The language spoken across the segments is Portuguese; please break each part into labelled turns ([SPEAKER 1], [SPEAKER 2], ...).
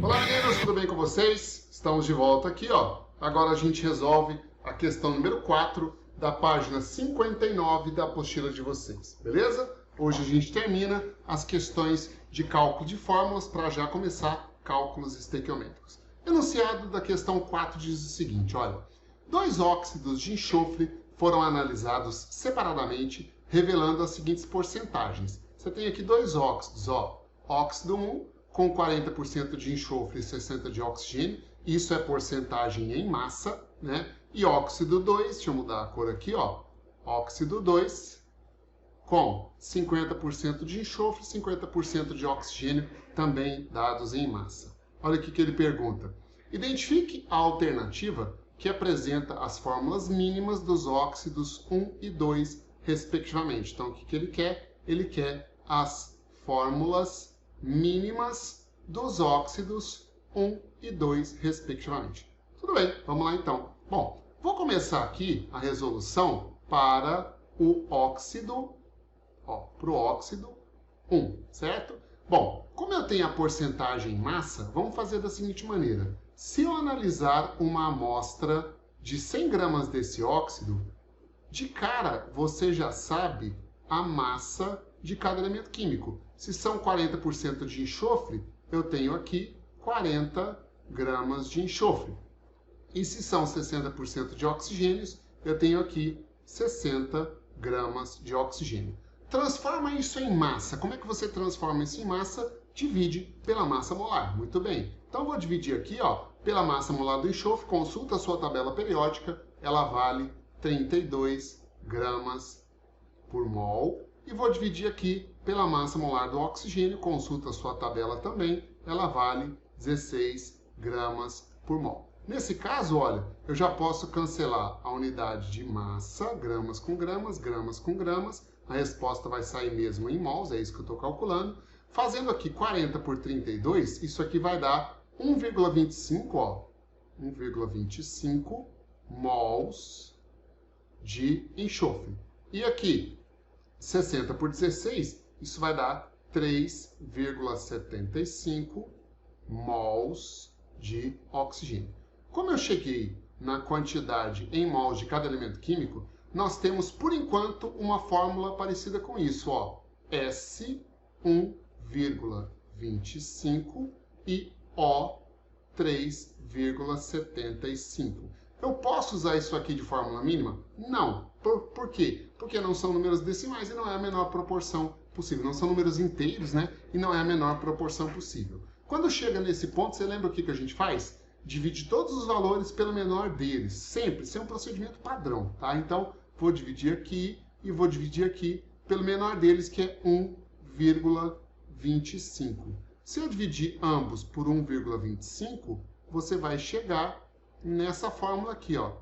[SPEAKER 1] Olá meninos, tudo bem com vocês? Estamos de volta aqui, ó. Agora a gente resolve a questão número 4 da página 59 da apostila de vocês, beleza? Hoje a gente termina as questões de cálculo de fórmulas para já começar cálculos estequiométricos. Enunciado da questão 4 diz o seguinte, olha. 2 óxidos de enxofre foram analisados separadamente, revelando as seguintes porcentagens. Você tem aqui 2 óxidos, ó. Óxido 1 com 40% de enxofre e 60% de oxigênio. Isso é porcentagem em massa, né? E óxido 2, deixa eu mudar a cor aqui, ó. Óxido 2 com 50% de enxofre e 50% de oxigênio, também dados em massa. Olha o que ele pergunta. Identifique a alternativa que apresenta as fórmulas mínimas dos óxidos 1 e 2, respectivamente. Então, o que ele quer? Ele quer as fórmulas mínimas dos óxidos 1 e 2, respectivamente. Tudo bem, vamos lá então. Bom, vou começar aqui a resolução para o óxido, ó, para o óxido 1, certo? Bom, como eu tenho a porcentagem em massa, vamos fazer da seguinte maneira. Se eu analisar uma amostra de 100 gramas desse óxido, de cara você já sabe a massa de cada elemento químico. Se são 40% de enxofre, eu tenho aqui 40 gramas de enxofre. E se são 60% de oxigênios, eu tenho aqui 60 gramas de oxigênio. Transforma isso em massa. Como é que você transforma isso em massa? Divide pela massa molar. Muito bem. Então, eu vou dividir aqui, ó, pela massa molar do enxofre. Consulta a sua tabela periódica. Ela vale 32 gramas por mol. E vou dividir aqui pela massa molar do oxigênio. Consulta a sua tabela também. Ela vale 16 gramas por mol. Nesse caso, olha, eu já posso cancelar a unidade de massa, gramas com gramas, gramas com gramas. A resposta vai sair mesmo em mols, é isso que eu estou calculando. Fazendo aqui 40 por 32, isso aqui vai dar 1,25, ó, 1,25 mols de enxofre. E aqui, 60 por 16, isso vai dar 3,75 mols de oxigênio. Como eu cheguei na quantidade em mols de cada elemento químico, nós temos, por enquanto, uma fórmula parecida com isso, ó. S1,25 e O3,75. Eu posso usar isso aqui de fórmula mínima? Não. Por quê? Porque não são números decimais e não é a menor proporção possível. Não são números inteiros, né? E não é a menor proporção possível. Quando chega nesse ponto, você lembra o que a gente faz? Divide todos os valores pelo menor deles. Sempre. Isso é um procedimento padrão, tá? Então, vou dividir aqui e vou dividir aqui pelo menor deles, que é 1,25. Se eu dividir ambos por 1,25, você vai chegar nessa fórmula aqui, ó.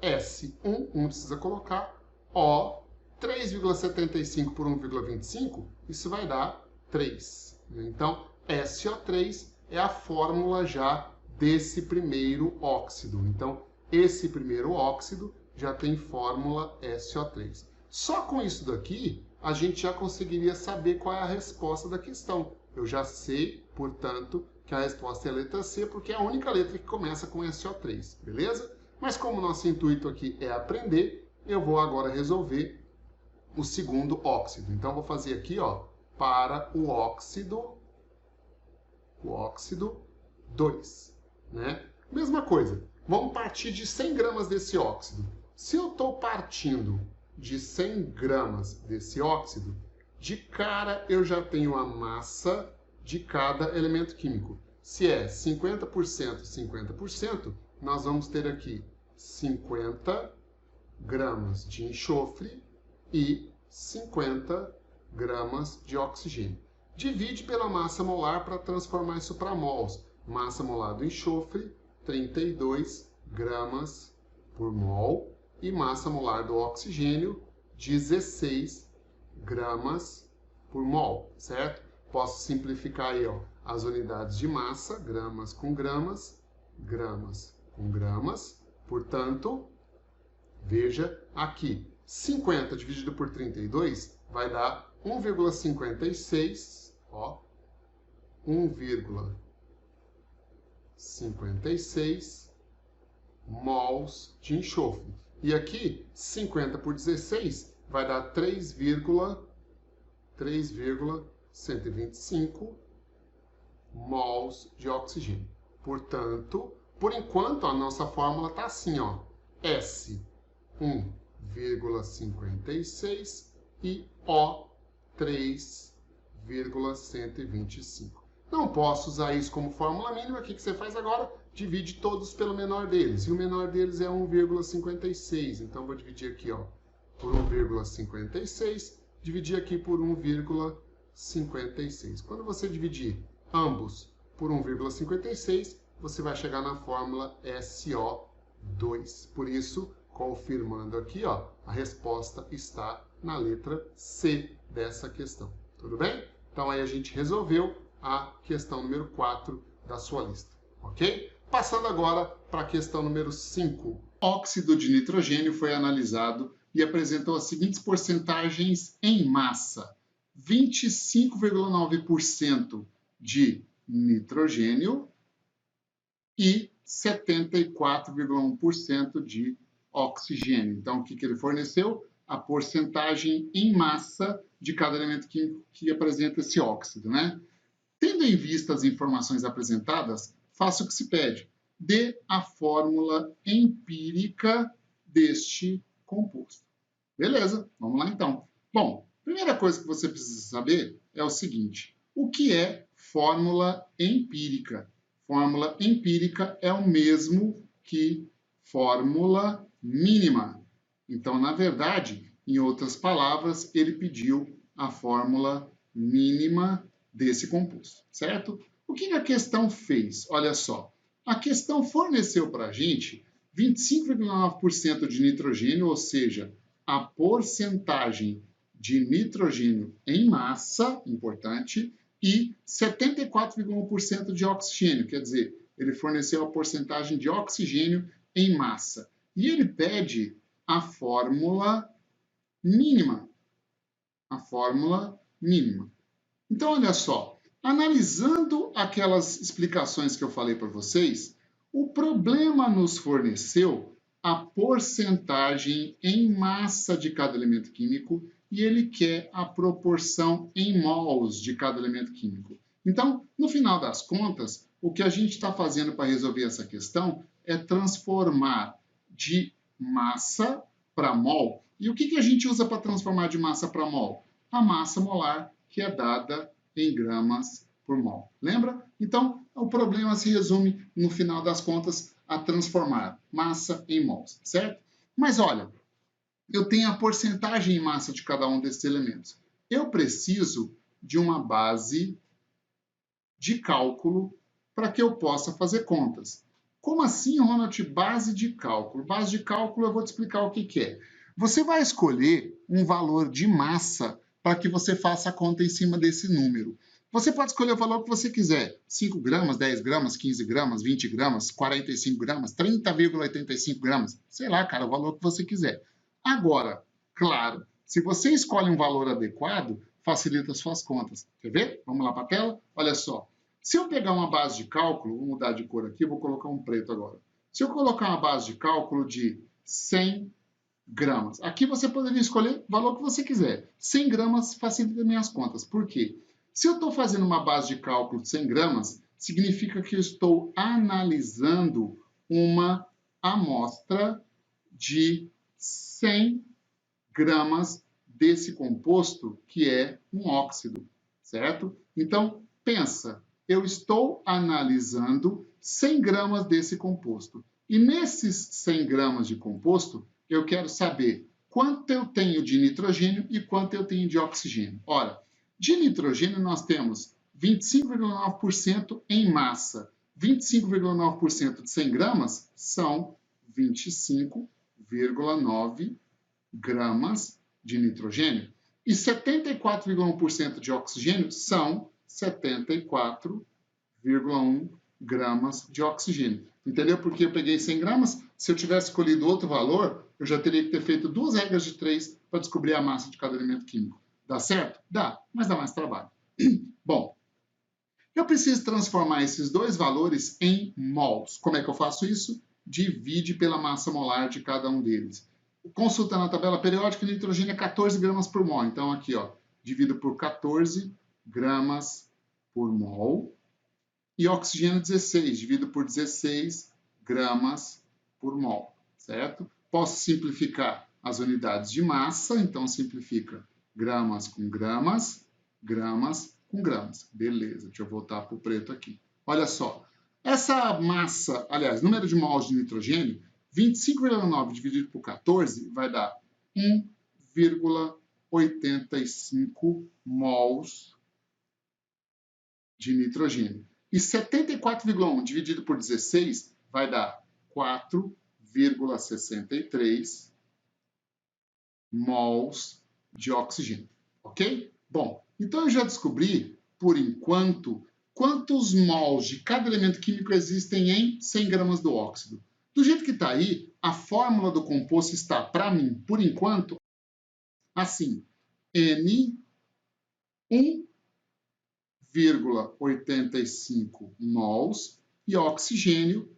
[SPEAKER 1] S1, não precisa colocar, O, 3,75 por 1,25, isso vai dar 3. Então, SO3 é a fórmula já desse primeiro óxido. Então, esse primeiro óxido já tem fórmula SO3. Só com isso daqui, a gente já conseguiria saber qual é a resposta da questão. Eu já sei, portanto, que a resposta é a letra C, porque é a única letra que começa com SO3, beleza? Mas como o nosso intuito aqui é aprender, eu vou agora resolver o segundo óxido. Então, vou fazer aqui, ó, para o óxido 2, né? Mesma coisa, vamos partir de 100 gramas desse óxido. Se eu estou partindo de 100 gramas desse óxido, de cara eu já tenho a massa de cada elemento químico. Se é 50%, 50%, nós vamos ter aqui 50 gramas de enxofre e 50 gramas de oxigênio. Divide pela massa molar para transformar isso para mols. Massa molar do enxofre, 32 gramas por mol. E massa molar do oxigênio, 16 gramas por mol, certo? Posso simplificar aí, ó, as unidades de massa, gramas com gramas, gramas com gramas. Portanto, veja aqui, 50 dividido por 32 vai dar 1,56, ó, 1,56 mols de enxofre. E aqui, 50 por 16 vai dar 3,125 mols de oxigênio. Portanto, por enquanto, a nossa fórmula está assim, ó, S 1,56 e O 3,125. Não posso usar isso como fórmula mínima. O que você faz agora? Divide todos pelo menor deles. E o menor deles é 1,56. Então, vou dividir aqui, ó, por 1,56. Dividir aqui por 1,56. Quando você dividir ambos por 1,56, você vai chegar na fórmula SO2. Por isso, confirmando aqui, ó, a resposta está na letra C dessa questão. Tudo bem? Então, aí a gente resolveu a questão número 4 da sua lista, ok? Passando agora para a questão número 5. Óxido de nitrogênio foi analisado e apresentou as seguintes porcentagens em massa: 25,9% de nitrogênio e 74,1% de oxigênio. Então, o que ele forneceu? A porcentagem em massa de cada elemento que apresenta esse óxido, né? Tendo em vista as informações apresentadas, faça o que se pede. Dê a fórmula empírica deste composto. Beleza, vamos lá então. Bom, primeira coisa que você precisa saber é o seguinte: o que é fórmula empírica? Fórmula empírica é o mesmo que fórmula mínima. Então, na verdade, em outras palavras, ele pediu a fórmula mínima desse composto, certo? O que a questão fez? Olha só, a questão forneceu para a gente 25,9% de nitrogênio, ou seja, a porcentagem de nitrogênio em massa, importante, e 74,1% de oxigênio, quer dizer, ele forneceu a porcentagem de oxigênio em massa. E ele pede a fórmula mínima. A fórmula mínima. Então, olha só, analisando aquelas explicações que eu falei para vocês, o problema nos forneceu a porcentagem em massa de cada elemento químico e ele quer a proporção em mols de cada elemento químico. Então, no final das contas, o que a gente está fazendo para resolver essa questão é transformar de massa para mol. E o que a gente usa para transformar de massa para mol? A massa molar, que é dada em gramas por mol. Lembra? Então, o problema se resume, no final das contas, a transformar massa em mols, certo? Mas olha, eu tenho a porcentagem em massa de cada um desses elementos. Eu preciso de uma base de cálculo para que eu possa fazer contas. Como assim, Ronald, base de cálculo? Base de cálculo, eu vou te explicar o que é. Você vai escolher um valor de massa para que você faça a conta em cima desse número. Você pode escolher o valor que você quiser. 5 gramas, 10 gramas, 15 gramas, 20 gramas, 45 gramas, 30,85 gramas. Sei lá, cara, o valor que você quiser. Agora, claro, se você escolhe um valor adequado, facilita as suas contas. Quer ver? Vamos lá para a tela? Olha só. Se eu pegar uma base de cálculo, vou mudar de cor aqui, vou colocar um preto agora. Se eu colocar uma base de cálculo de 100 gramas, aqui você poderia escolher o valor que você quiser. 100 gramas facilita minhas contas. Por quê? Se eu estou fazendo uma base de cálculo de 100 gramas, significa que eu estou analisando uma amostra de 100 gramas desse composto, que é um óxido, certo? Então, pensa, eu estou analisando 100 gramas desse composto. E nesses 100 gramas de composto, eu quero saber quanto eu tenho de nitrogênio e quanto eu tenho de oxigênio. Ora, de nitrogênio nós temos 25,9% em massa. 25,9% de 100 gramas são 25,9 gramas de nitrogênio. E 74,1% de oxigênio são 74,1 gramas de oxigênio. Entendeu? Porque eu peguei 100 gramas, se eu tivesse escolhido outro valor, eu já teria que ter feito 2 regras de 3 para descobrir a massa de cada elemento químico. Dá certo? Dá, mas dá mais trabalho. Bom, eu preciso transformar esses dois valores em mols. Como é que eu faço isso? Divide pela massa molar de cada um deles. Consulta na tabela periódica, nitrogênio é 14 gramas por mol. Então, aqui, ó, divido por 14 gramas por mol. E oxigênio 16, divido por 16 gramas por mol, certo? Posso simplificar as unidades de massa, então simplifica gramas com gramas, gramas com gramas. Beleza, deixa eu voltar para o preto aqui. Olha só, essa massa, aliás, número de mols de nitrogênio, 25,9 dividido por 14 vai dar 1,85 mols de nitrogênio. E 74,1 dividido por 16 vai dar 4,63 mols de oxigênio, ok? Bom, então eu já descobri, por enquanto, quantos mols de cada elemento químico existem em 100 gramas do óxido. Do jeito que está aí, a fórmula do composto está, para mim, por enquanto, assim, N1,85 mols e oxigênio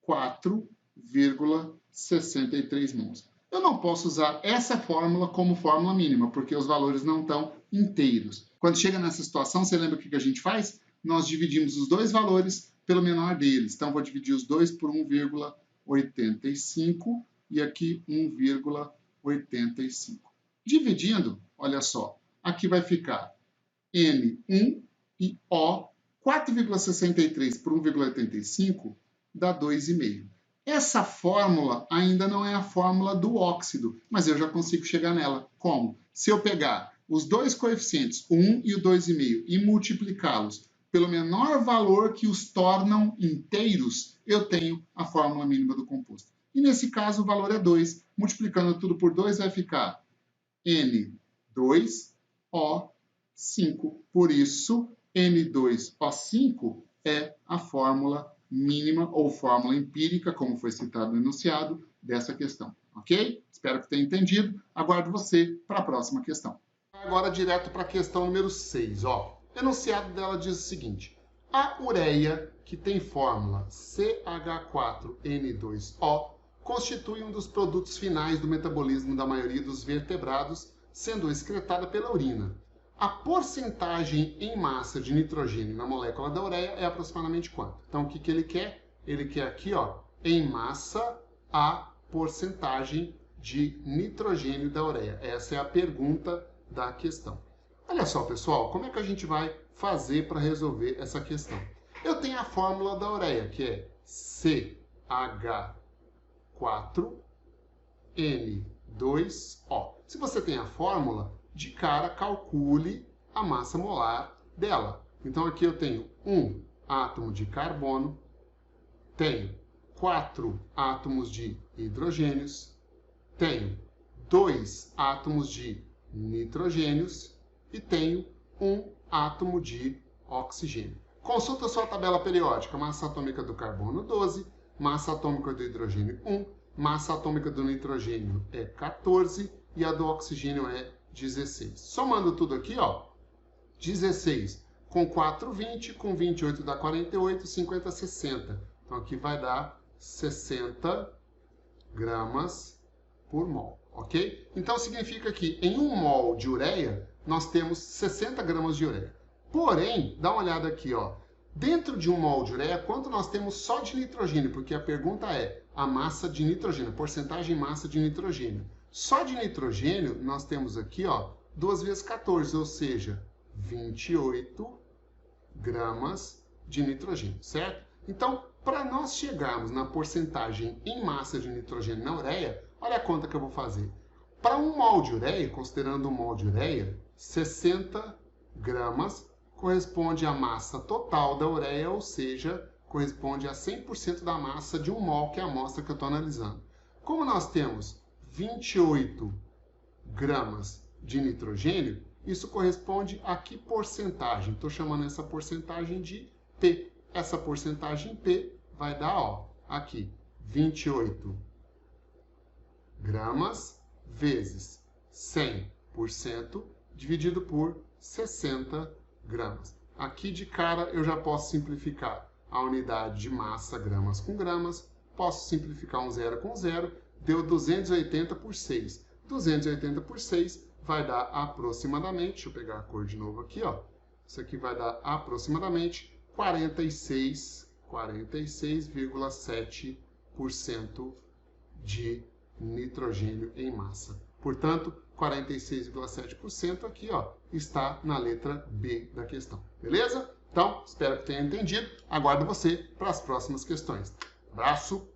[SPEAKER 1] 4,63 mols. Eu não posso usar essa fórmula como fórmula mínima, porque os valores não estão inteiros. Quando chega nessa situação, você lembra o que a gente faz? Nós dividimos os dois valores pelo menor deles. Então, vou dividir os dois por 1,85 e aqui 1,85. Dividindo, olha só, aqui vai ficar N1 e O, 4,63 por 1,85 dá 2,5. Essa fórmula ainda não é a fórmula do óxido, mas eu já consigo chegar nela. Como? Se eu pegar os dois coeficientes, o 1 e o 2,5, e multiplicá-los pelo menor valor que os tornam inteiros, eu tenho a fórmula mínima do composto. E nesse caso o valor é 2. Multiplicando tudo por 2 vai ficar N2O5. Por isso, N2O5 é a fórmula mínima ou fórmula empírica, como foi citado no enunciado, dessa questão. Ok? Espero que tenha entendido. Aguardo você para a próxima questão. Agora, direto para a questão número 6. Ó. O enunciado dela diz o seguinte: a ureia, que tem fórmula CH4N2O, constitui um dos produtos finais do metabolismo da maioria dos vertebrados, sendo excretada pela urina. A porcentagem em massa de nitrogênio na molécula da ureia é aproximadamente quanto? Então, o que ele quer? Ele quer aqui, ó, em massa, a porcentagem de nitrogênio da ureia. Essa é a pergunta da questão. Olha só, pessoal, como é que a gente vai fazer para resolver essa questão? Eu tenho a fórmula da ureia, que é CH4N2O. Se você tem a fórmula, de cara, calcule a massa molar dela. Então, aqui eu tenho 1 átomo de carbono, tenho 4 átomos de hidrogênios, tenho 2 átomos de nitrogênios e tenho 1 átomo de oxigênio. Consulta sua tabela periódica. Massa atômica do carbono, 12. Massa atômica do hidrogênio, 1. Massa atômica do nitrogênio é 14. E a do oxigênio é 16. Somando tudo aqui, ó, 16 com 4, 20. Com 28 dá 48. 50, 60. Então, aqui vai dar 60 gramas por mol. Ok? Então, significa que em 1 mol de ureia, nós temos 60 gramas de ureia. Porém, dá uma olhada aqui, ó. Dentro de 1 mol de ureia, quanto nós temos só de nitrogênio? Porque a pergunta é a massa de nitrogênio, a porcentagem em massa de nitrogênio. Só de nitrogênio, nós temos aqui, ó, 2 vezes 14, ou seja, 28 gramas de nitrogênio, certo? Então, para nós chegarmos na porcentagem em massa de nitrogênio na ureia, olha a conta que eu vou fazer. Para 1 mol de ureia, considerando 1 mol de ureia, 60 gramas corresponde à massa total da ureia, ou seja, corresponde a 100% da massa de 1 mol, que é a amostra que eu estou analisando. Como nós temos 28 gramas de nitrogênio, isso corresponde a que porcentagem? Estou chamando essa porcentagem de P. Essa porcentagem P vai dar, ó, aqui, 28 gramas vezes 100% dividido por 60 gramas. Aqui de cara eu já posso simplificar a unidade de massa, gramas com gramas. Posso simplificar um zero com zero. Deu 280 por 6. 280 por 6 vai dar aproximadamente, deixa eu pegar a cor de novo aqui, ó. Isso aqui vai dar aproximadamente 46,7% de nitrogênio em massa. Portanto, 46,7% aqui, ó, está na letra B da questão. Beleza? Então, espero que tenha entendido. Aguardo você para as próximas questões. Abraço!